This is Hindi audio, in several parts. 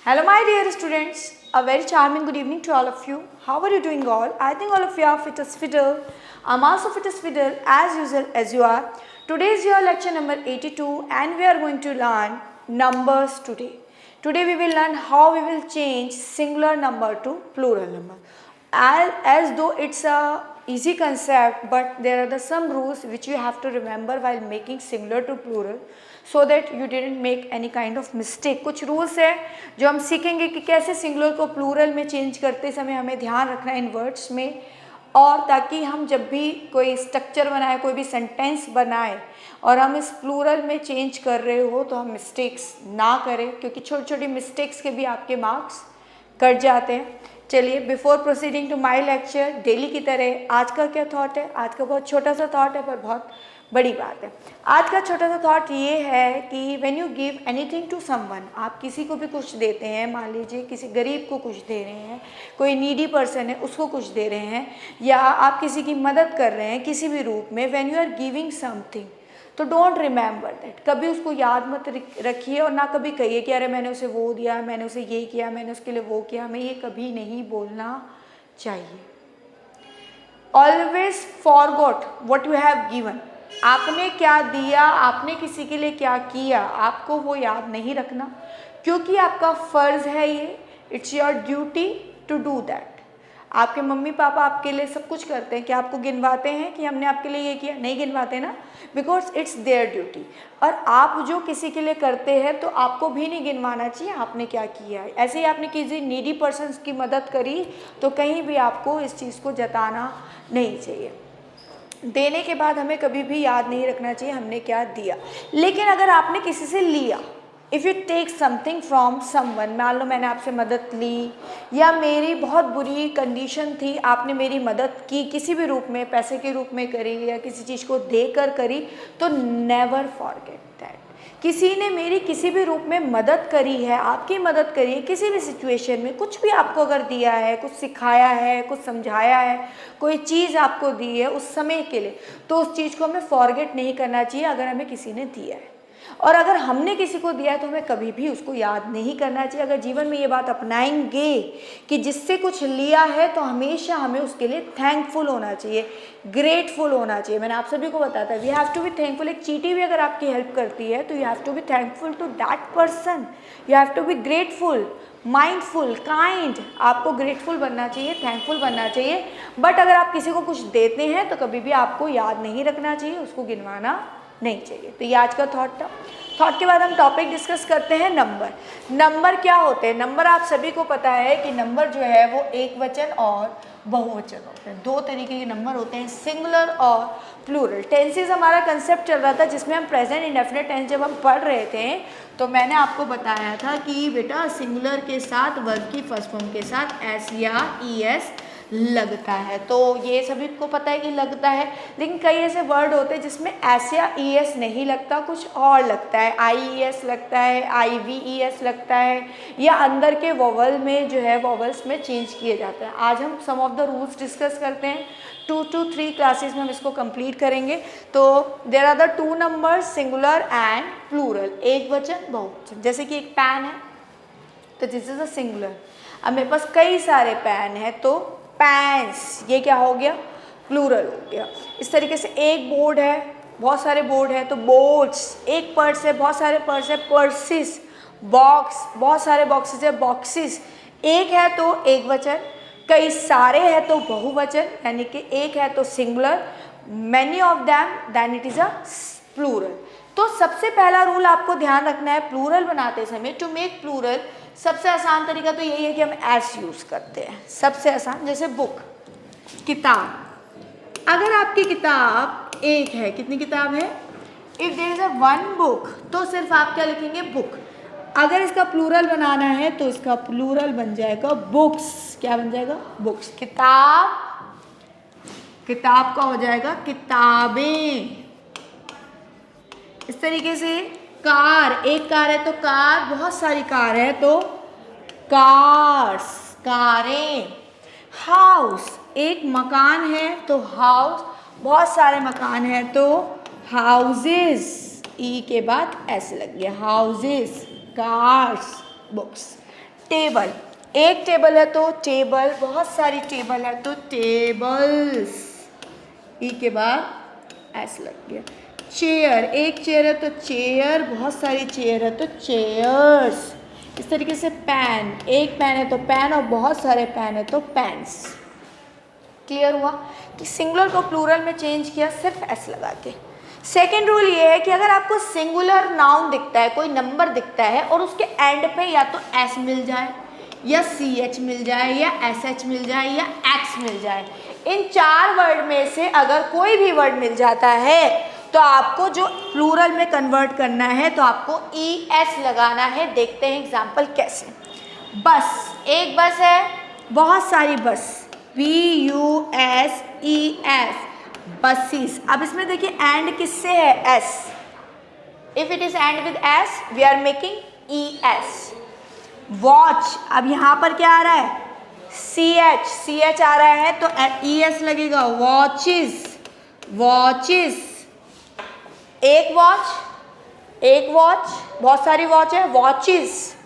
Hello my dear students, a very charming good evening to all of you. How are you doing all? I think all of you are fit as fiddle. I'm also fit as fiddle as usual as you are. Today is your lecture number 82 and we are going to learn numbers today. Today we will learn how we will change singular number to plural number. As though it's a easy concept, but there are some rules which you have to remember while making singular to plural so that you didn't make any kind of mistake. कुछ रूल्स है जो हम सीखेंगे कि कैसे सिंगुलर को प्लूरल में चेंज करते समय हमें ध्यान रखना है इन वर्ड्स में, और ताकि हम जब भी कोई स्ट्रक्चर बनाए, कोई भी सेंटेंस बनाए और हम इस प्लूरल में चेंज कर रहे हो तो हम मिस्टेक्स ना करें, क्योंकि छोटी छोटी मिस्टेक्स के भी आपके मार्क्स कट जाते हैं. चलिए, before proceeding to my lecture, daily की तरह आज का क्या थॉट है. आज का बहुत छोटा सा थॉट है पर बहुत बड़ी बात है. आज का छोटा सा थॉट ये है कि when you give anything to someone, आप किसी को भी कुछ देते हैं, मान लीजिए किसी गरीब को कुछ दे रहे हैं, कोई नीडी पर्सन है उसको कुछ दे रहे हैं, या आप किसी की मदद कर रहे हैं किसी भी रूप में, when you are giving something, तो डोंट रिमेंबर दैट. कभी उसको याद मत रखिए और ना कभी कहिए कि अरे मैंने उसे वो दिया, मैंने उसे ये किया, मैंने उसके लिए वो किया. हमें ये कभी नहीं बोलना चाहिए. Always forgot what you have given. आपने क्या दिया, आपने किसी के लिए क्या किया, आपको वो याद नहीं रखना, क्योंकि आपका फ़र्ज़ है ये. It's your duty to do that. आपके मम्मी पापा आपके लिए सब कुछ करते हैं, क्या आपको गिनवाते हैं कि हमने आपके लिए ये किया? नहीं गिनवाते ना, बिकॉज इट्स देयर ड्यूटी. और आप जो किसी के लिए करते हैं तो आपको भी नहीं गिनवाना चाहिए आपने क्या किया है. ऐसे ही आपने किसी नीडी पर्सन की मदद करी तो कहीं भी आपको इस चीज़ को जताना नहीं चाहिए. देने के बाद हमें कभी भी याद नहीं रखना चाहिए हमने क्या दिया. लेकिन अगर आपने किसी से लिया, if you take something from someone, मान लो मैंने आपसे मदद ली या मेरी बहुत बुरी कंडीशन थी, आपने मेरी मदद की किसी भी रूप में, पैसे के रूप में करी या किसी चीज़ को देकर करी, तो नेवर फॉरगेट दैट. किसी ने मेरी किसी भी रूप में मदद करी है, आपकी मदद करी है किसी भी सिचुएशन में, कुछ भी आपको अगर दिया है, कुछ सिखाया है, कुछ समझाया है, कोई चीज़ आपको दी है उस समय के लिए, तो उस चीज़ को हमें फॉरगेट नहीं करना चाहिए अगर हमें किसी ने दिया है. और अगर हमने किसी को दिया है तो हमें कभी भी उसको याद नहीं करना चाहिए. अगर जीवन में ये बात अपनाएंगे कि जिससे कुछ लिया है तो हमेशा हमें उसके लिए थैंकफुल होना चाहिए, ग्रेटफुल होना चाहिए. मैंने आप सभी को बताया था, we have to be thankful. एक चींटी भी अगर आपकी हेल्प करती है तो you have to be thankful to that person. You have to be grateful, mindful, kind. आपको ग्रेटफुल बनना चाहिए, थैंकफुल बनना चाहिए. बट अगर आप किसी को कुछ देते हैं तो कभी भी आपको याद नहीं रखना चाहिए, उसको गिनवाना नहीं चाहिए. तो ये आज का थॉट था. थॉट के बाद हम टॉपिक डिस्कस करते हैं नंबर. नंबर क्या होते हैं? नंबर आप सभी को पता है कि नंबर जो है वो एक वचन और बहुवचन होते हैं. दो तरीके के नंबर होते हैं, सिंगुलर और प्लूरल. टेंसेस हमारा कंसेप्ट चल रहा था जिसमें हम प्रेजेंट इंडेफिनिट टेंस जब हम पढ़ रहे थे तो मैंने आपको बताया था कि बेटा सिंगुलर के साथ वर्ब की फर्स्ट फॉर्म के साथ एस या ई एस लगता है. तो ये सभी को पता है कि लगता है, लेकिन कई ऐसे वर्ड होते हैं जिसमें एस या ई एस नहीं लगता, कुछ और लगता है. आई ई एस लगता है, आई वी ई एस लगता है, या अंदर के वोवल में जो है वोवल्स में चेंज किए जाते हैं. आज हम सम ऑफ द रूल्स डिस्कस करते हैं. 2 to 3 क्लासेस में हम इसको कंप्लीट करेंगे. तो there are the 2 numbers, singular and plural, एक वचन बहुवचन. जैसे कि एक पैन है तो दिस इज अ सिंगुलर. अब मेरे पास कई सारे पैन है तो पैंस, ये क्या हो गया? प्लूरल हो गया. इस तरीके से एक बोर्ड है, बहुत सारे बोर्ड है तो बोर्ड्स. एक पर्स है, बहुत सारे पर्स है, पर्सिस. बॉक्स, बहुत सारे बॉक्सेस है, बॉक्सेस. एक है तो एक वचन, कई सारे हैं तो बहुवचन, यानी कि एक है तो singular, many of them then it is a plural. तो सबसे पहला रूल आपको ध्यान रखना है प्लूरल बनाते समय, टू मेक प्लूरल. सबसे आसान तरीका तो यही है कि हम एस यूज़ करते हैं. सबसे आसान, जैसे बुक, किताब. अगर आपकी किताब एक है, कितनी किताब है? If there is a one book, तो सिर्फ आप क्या लिखेंगे? बुक. अगर इसका प्लूरल बनाना है तो इसका प्लूरल बन जाएगा बुक्स. क्या बन जाएगा? बुक्स. किताब, किताब का हो जाएगा किताबें. इस तरीके से कार, एक कार है तो कार, बहुत सारी कार है तो कार्स, कारें. हाउस, एक मकान है तो हाउस, बहुत सारे मकान हैं तो हाउसेस. ई के बाद एस लग गया, हाउसेस, कार्स, बुक्स. टेबल, एक टेबल है तो टेबल, बहुत सारी टेबल है तो टेबल्स, ई के बाद एस लग गया। चेयर, एक चेयर है तो चेयर, बहुत सारी चेयर है तो चेयर्स। इस तरीके से पेन, एक पेन है तो पेन और बहुत सारे पेन है तो पेन्स। क्लियर हुआ कि सिंगुलर को प्लूरल में चेंज किया सिर्फ एस लगा के। सेकेंड रूल ये है कि अगर आपको सिंगुलर नाउन दिखता है, कोई नंबर दिखता है और उसके एंड पे या तो एस मिल जाए या सी एच मिल जाए या एस एच मिल जाए या एक्स मिल जाए, इन 4 वर्ड में से अगर कोई भी वर्ड मिल जाता है तो आपको जो प्लूरल में कन्वर्ट करना है तो आपको ई एस लगाना है। देखते हैं एग्जाम्पल कैसे। बस, एक बस है, बहुत सारी बस, BUSES, बसेस। अब इसमें देखिए एंड किससे है? S. If it is end with S we are making ES। Watch, अब यहाँ पर क्या आ रहा है? CH आ रहा है तो ES लगेगा। वॉचेस, वॉचेस, एक वॉच, बहुत सारी वॉच है, वॉचेस।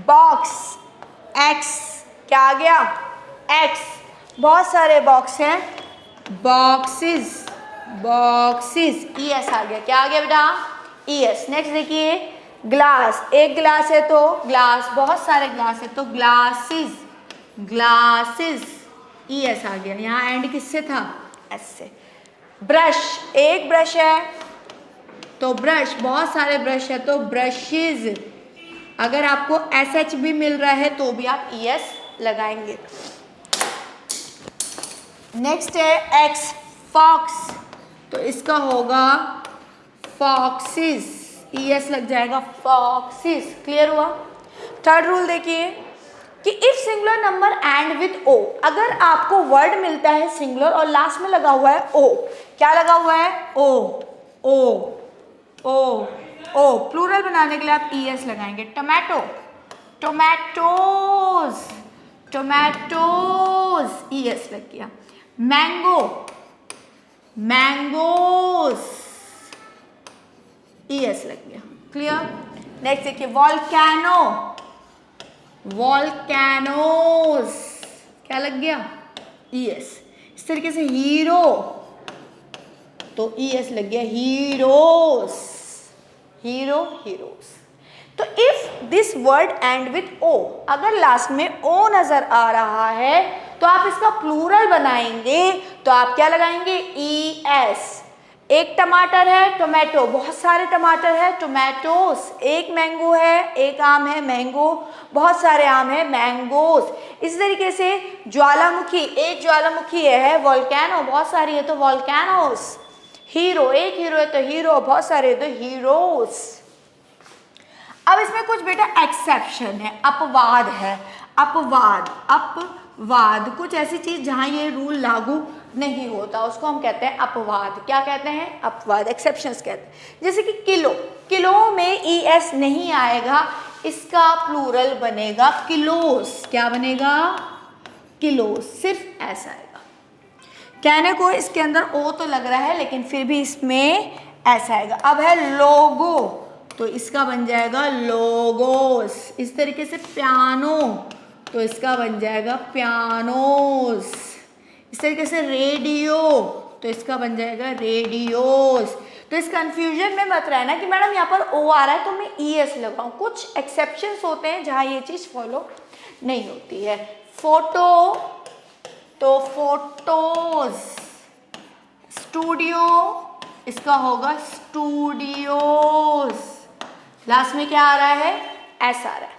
बॉक्स, X, क्या आ गया? X, बहुत सारे बॉक्स हैं, बॉक्सेस, बॉक्सेस, ES आ गया। क्या आ गया बेटा? ES। नेक्स्ट देखिए ग्लास, एक ग्लास है तो ग्लास, बहुत सारे ग्लास है तो ग्लासेस, ग्लासेस, ES आ गया। यहाँ एंड किससे था? S से। ब्रश, एक ब्रश है तो ब्रश, बहुत सारे ब्रश है तो ब्रशेज। अगर आपको SH भी मिल रहा है तो भी आप ES लगाएंगे। नेक्स्ट है X, फॉक्स, तो इसका होगा फॉक्सेस, ES लग जाएगा, फॉक्सेस। क्लियर हुआ? थर्ड रूल देखिए कि if singular number and with O, अगर आपको वर्ड मिलता है सिंगुलर और लास्ट में लगा हुआ है O, क्या लगा हुआ है? O, प्लूरल बनाने के लिए आप ES लगाएंगे। टोमेटो, टोमेटोज, टोमेटोज, ES लग गया। मैंगो, मैंगोज, ES लग गया। क्लियर? नेक्स्ट देखिए वॉल्केनो, वॉल्केनोज, क्या लग गया? ES। इस तरीके से हीरो तो ES लग गया, हीरोज, हीरो, हीरोज। तो if this word and with O, अगर लास्ट में O नजर आ रहा है तो आप इसका प्लूरल बनाएंगे तो आप क्या लगाएंगे? ES। एक टमाटर है, टोमेटो, बहुत सारे टमाटर है, टोमेटोस। एक मैंगो है, एक आम है, मैंगो, बहुत सारे आम है, मैंगोस। इस तरीके से ज्वालामुखी, एक ज्वालामुखी है, वोल्केनो, बहुत सारी है तो वोल्केनोस। हीरो, एक हीरो है तो हीरो, बहुत सारे है तो हीरोस। अब इसमें कुछ बेटा एक्सेप्शन है, अपवाद है। अपवाद, अपवाद, कुछ ऐसी चीज जहां ये रूल लागू नहीं होता उसको हम कहते हैं अपवाद। क्या कहते हैं? अपवाद, एक्सेप्शंस कहते हैं। जैसे कि किलो, किलो में ES नहीं आएगा, इसका प्लूरल बनेगा किलोस। क्या बनेगा? किलोस, सिर्फ ऐसा आएगा। कहने को इसके अंदर O तो लग रहा है लेकिन फिर भी इसमें ऐसा आएगा। अब है लोगो, तो इसका बन जाएगा लोगोस। इस तरीके से पियानो, तो इसका बन जाएगा पियानोस। इस तरीके से रेडियो, तो इसका बन जाएगा रेडियोस। तो इस कंफ्यूजन में मत रहना कि मैडम यहाँ पर O आ रहा है तो मैं ES लगाऊं। कुछ एक्सेप्शंस होते हैं जहाँ ये चीज़ फॉलो नहीं होती है। फोटो तो फोटोज, स्टूडियो इसका होगा स्टूडियोज। लास्ट में क्या आ रहा है? S आ रहा है।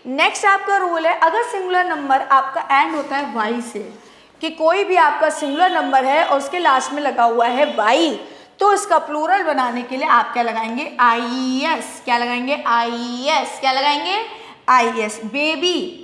नेक्स्ट आपका रूल है, अगर सिंगुलर नंबर आपका एंड होता है Y से, कि कोई भी आपका सिंगुलर नंबर है और उसके लास्ट में लगा हुआ है Y, तो इसका प्लूरल बनाने के लिए आप क्या लगाएंगे? IES। क्या लगाएंगे? IES। क्या लगाएंगे? IES। बेबी,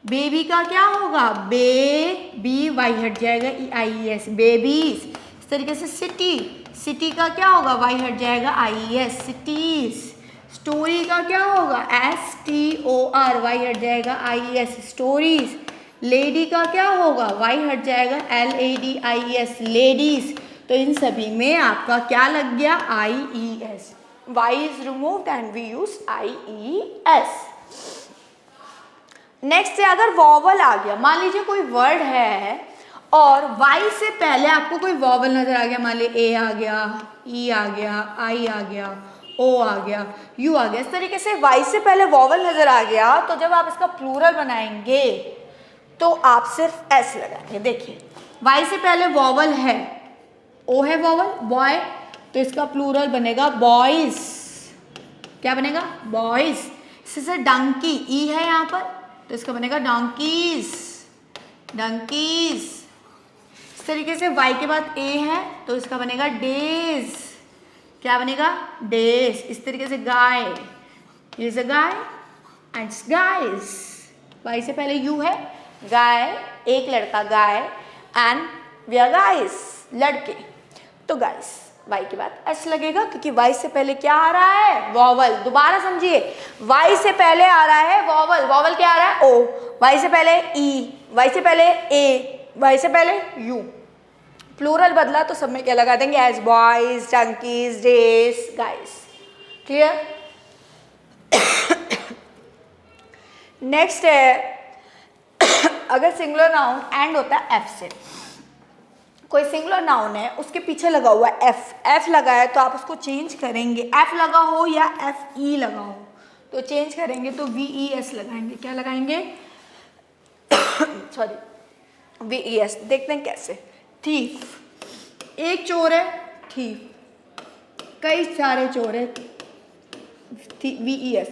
बेबी का क्या होगा? बेबी, Y हट जाएगा, IES, बेबीज। इस तरीके से सिटी, सिटी का क्या होगा? Y हट जाएगा, IES, सिटीज। स्टोरी का क्या होगा? STOR, Y हट जाएगा, IES, स्टोरीज। लेडी का क्या होगा? Y हट जाएगा, LADIES, लेडीज। तो इन सभी में आपका क्या लग गया? IES। Y is removed and we use IES। Next है अगर वॉवल आ गया, मान लीजिए कोई वर्ड है और वाई से पहले आपको कोई वॉवल नजर आ गया, मान लीजिए ए आ गया, ई आ गया, आई आ गया, ओ आ गया, यू आ गया, इस तरीके से वाई से पहले वॉवल नजर आ गया, तो जब आप इसका प्लूरल बनाएंगे तो आप सिर्फ एस लगाएंगे। देखिए वाई से पहले वॉवल है, ओ है वॉवल, बॉय, तो इसका प्लूरल बनेगा बॉयज। क्या बनेगा? बॉयज। इसी डंकी, ई है यहाँ पर, तो इसका बनेगा डंकीज, डंकीज। इस तरीके से वाई के बाद ए है तो इसका बनेगा डेज। क्या बनेगा? डेज। इस तरीके से guy, is a guy and guys. Y से पहले यू है, गाय, एक लड़का guy, and we are guys, लड़के, तो गाइज। वाई के बाद एस लगेगा क्योंकि वाई से पहले क्या आ रहा है? वॉवल। दोबारा समझिए, वाई से पहले आ रहा है वॉवल, वॉवल क्या आ रहा है? ओ। वाई से पहले ई, वाई से पहले ए, वाई से पहले यू। प्लूरल बदला तो सब में क्या लगा देंगे? एज, boys, donkeys, days, guys. Clear? Next है अगर सिंगुलर नाउन एंड होता है एफ से, कोई सिंगुलर नाउन है उसके पीछे लगा हुआ है एफ, एफ लगा है तो आप उसको चेंज करेंगे, एफ लगा हो या एफ ई लगा हो तो चेंज करेंगे तो वी ई एस लगाएंगे। क्या लगाएंगे? Sorry, V E S. देखते हैं कैसे। थीफ, एक चोर है थीफ, कई सारे चोर है वी ई एस।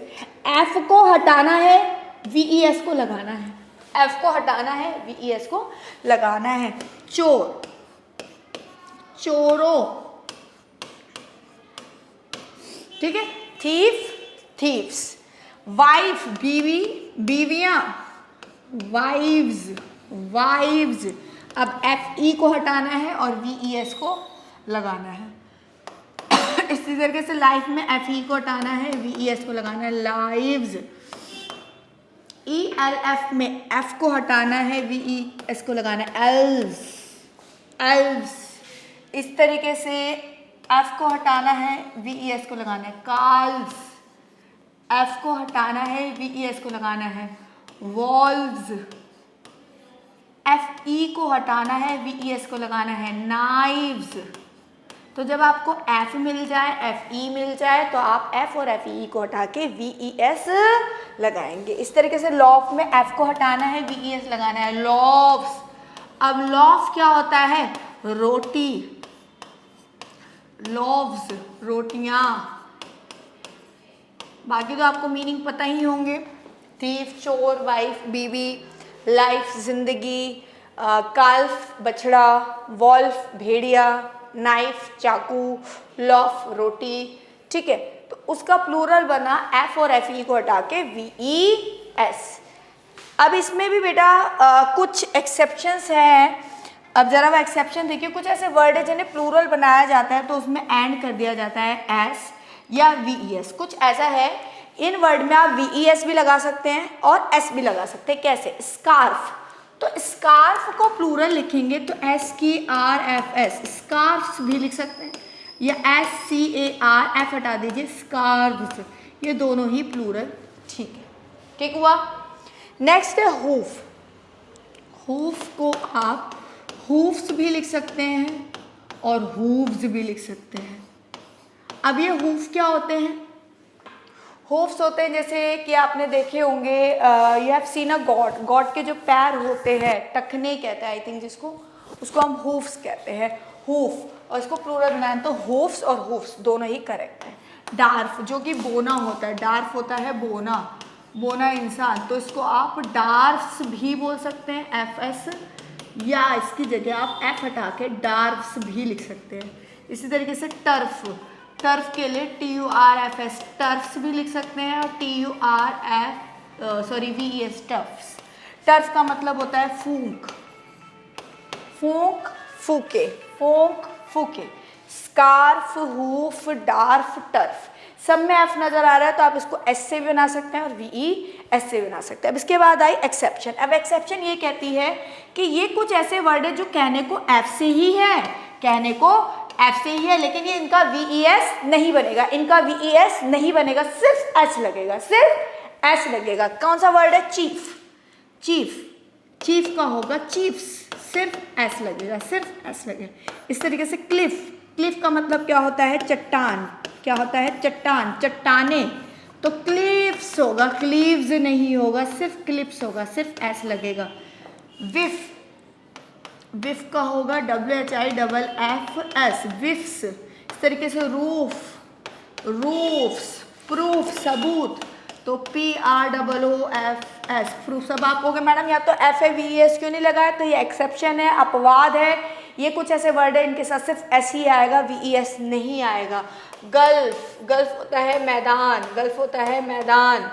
एफ को हटाना है, वी ई एस को लगाना है, एफ को हटाना है, वी ई एस को लगाना है। चोर, चोरों, ठीक है, थीफ, थीव्स। वाइफ, बीवी, बीवियां, वाइव्स, वाइव्स। अब एफ ई को हटाना है और वी ई एस को लगाना है। इसी तरीके से लाइफ में एफ ई को हटाना है, वी ई एस को लगाना है, लाइव्स। ई एल एफ में एफ को हटाना है, वी ई एस को लगाना है, एल्व्स, एल्व्स। इस तरीके से एफ को हटाना है, वी ई एस को लगाना है, कार्ल्स। एफ को हटाना है, वी ई एस को लगाना है, वॉल्व्स। एफ ई को हटाना है, वी ई एस को लगाना है, नाइव्स। तो जब आपको एफ मिल जाए, एफ ई मिल जाए, तो आप एफ और एफ ई को हटा के वी ई एस लगाएंगे। इस तरीके से लॉफ में एफ को हटाना है, वी ई एस लगाना है, लॉफ्स। अब लॉफ क्या होता है? रोटी, लॉव्स, रोटियां। बाकी तो आपको मीनिंग पता ही होंगे। थीफ, चोर, वाइफ, बीवी, लाइफ, जिंदगी, काल्फ, बछड़ा, वॉल्फ, भेड़िया, नाइफ, चाकू, लॉफ, रोटी। ठीक है, तो उसका प्लूरल बना एफ और एफ ई को हटा के वी ई एस। अब इसमें भी बेटा कुछ एक्सेप्शंस हैं। अब जरा वो एक्सेप्शन देखिए, कुछ ऐसे वर्ड है जिन्हें प्लूरल बनाया जाता है तो उसमें एंड कर दिया जाता है एस या वी ई एस। कुछ ऐसा है, इन वर्ड में आप वी ई एस भी लगा सकते हैं और एस भी लगा सकते हैं। कैसे? स्कार्फ, तो स्कार्फ को प्लूरल लिखेंगे तो एस की आर एफ एस, स्कार्फ्स भी लिख सकते हैं, या S C A R, F हटा दीजिए, स्कार्व्स। ये दोनों ही प्लूरल ठीक है। ठीक हुआ? नेक्स्ट है हूफ। हूफ को आप हूफ्स भी लिख सकते हैं और हूव्स भी लिख सकते हैं। अब ये हूफ क्या होते हैं? हूफ्स होते हैं जैसे कि आपने देखे होंगे, you have seen a God, God के जो पैर होते हैं, टखने कहते हैं आई थिंक जिसको, उसको हम हूफ्स कहते हैं, हूफ। और इसको प्लूरल बनाएं तो हूफ्स और हूफ्स दोनों ही करेक्ट है। डार्फ, जो कि बोना होता है, डार्फ होता है बोना, बोना इंसान, तो इसको आप डार्फ्स भी बोल सकते हैं, एफ एस, या इसकी जगह आप एफ हटा के डार्फ्स भी लिख सकते हैं। इसी तरीके से टर्फ, टर्फ के लिए T U R F S, turfs भी लिख सकते हैं, और T U R F sorry V E S, turfs. Turf का मतलब होता है फूंक, फूंक, फूके, फूंक, फूके। स्कार्फ, हूफ, डार्फ, टर्फ, सब में एफ नजर आ रहा है तो आप इसको एस से भी बना सकते हैं और वी ई एस से भी बना सकते हैं। अब इसके बाद आई एक्सेप्शन। अब एक्सेप्शन ये कहती है कि ये कुछ ऐसे वर्ड है जो कहने को एफ से ही है, कहने को एफ से ही है, लेकिन ये इनका वी ई एस नहीं बनेगा, इनका वी ई एस नहीं बनेगा, सिर्फ एस लगेगा, सिर्फ एस लगेगा। कौन सा वर्ड है? चीफ। चीफ, चीफ का होगा चीफ्स, सिर्फ एस लगेगा, सिर्फ एस लगेगा। इस तरीके से क्लिफ, क्लिफ का मतलब क्या होता है? चट्टान। क्या होता है? चट्टान, चट्टाने। तो क्लिफ्स होगा, क्लीव्स नहीं होगा, सिर्फ क्लिप्स होगा, सिर्फ एस लगेगा। विफ, विफ का होगा WHIFF, विफ्स। इस तरीके से रूफ, रूफ्स, प्रूफ, सबूत, तो PROOFS, प्रूफ। सब आप कहोगे मैडम या तो FAVES क्यों नहीं लगाया? तो ये एक्सेप्शन है, अपवाद है। ये कुछ ऐसे वर्ड है इनके साथ सिर्फ एस ही आएगा, VES नहीं आएगा। गल्फ, गल्फ होता है मैदान, गल्फ होता है मैदान,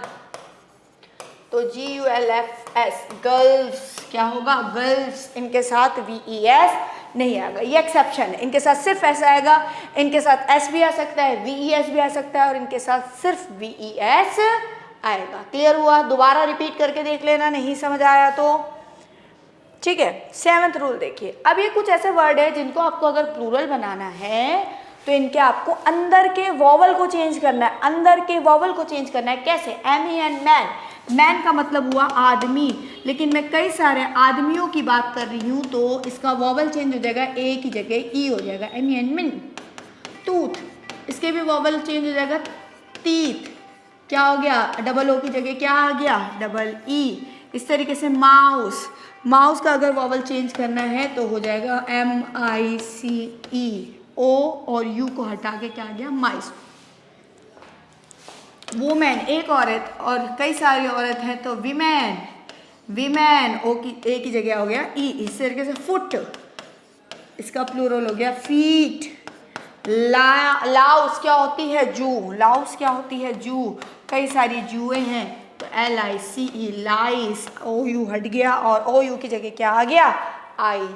तो GULFS, गल्फ्स। क्या होगा? गल्फ्स। इनके साथ VES नहीं आएगा, ये एक्सेप्शन है। इनके साथ सिर्फ एस आएगा, इनके साथ एस भी आ सकता है, VES भी आ सकता है, और इनके साथ सिर्फ VES आएगा। क्लियर हुआ? दोबारा रिपीट करके देख लेना, नहीं समझ आया तो। ठीक है, 7th रूल देखिए। अब ये कुछ ऐसे वर्ड है जिनको आपको अगर प्लूरल बनाना है तो इनके आपको अंदर के वॉवल को चेंज करना है, अंदर के वॉवल को चेंज करना है। कैसे? MEN, man. मैन का मतलब हुआ आदमी, लेकिन मैं कई सारे आदमियों की बात कर रही हूँ तो इसका वॉवल चेंज हो जाएगा, ए की जगह ई हो जाएगा, MEN, मिन। टूथ, इसके भी वॉवल चेंज हो जाएगा, टीथ। क्या हो गया? डबल ओ की जगह क्या आ गया? Double E. इस तरीके से माउस, माउस का अगर वॉवल चेंज करना है तो हो जाएगा MICE, ओ और यू को हटा के क्या आ गया? माइस। वुमेन, एक औरत, और कई सारी औरत है तो विमेन, विमेन, ओ की ए की जगह हो गया ई। इस तरीके से फुट, इसका प्लूरल हो गया फीट। लाउस क्या होती है? जू, लाउस क्या होती है? जू। कई सारी जुएं हैं तो LICE, लाइस। OU हट गया और OU की जगह क्या आ गया? आई।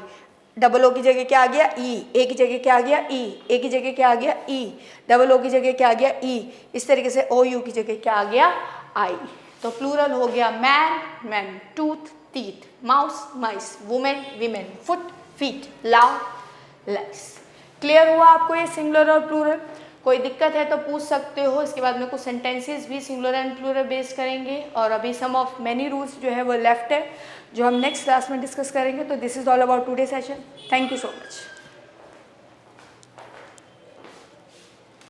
डबल ओ की जगह क्या आ गया? ई। ए की जगह क्या आ गया? ई। ए की जगह क्या आ गया? ई। डबल ओ की जगह क्या आ गया? ई। इस तरीके से OU की जगह क्या आ गया? आई। तो प्लूरल हो गया man, man, tooth, teeth, mouse, mice, woman, women, foot, feet, लाउ, लेग्स। क्लियर हुआ आपको ये सिंगुलर और प्लूरल? कोई दिक्कत है तो पूछ सकते हो। इसके बाद में कुछ सेंटेंसेस भी सिंगुलर एंड प्लूरल बेस करेंगे, और अभी सम ऑफ मेनी रूल्स जो है वो लेफ्ट है जो हम नेक्स्ट क्लास में डिस्कस करेंगे। तो this is all about today session. Thank you so much.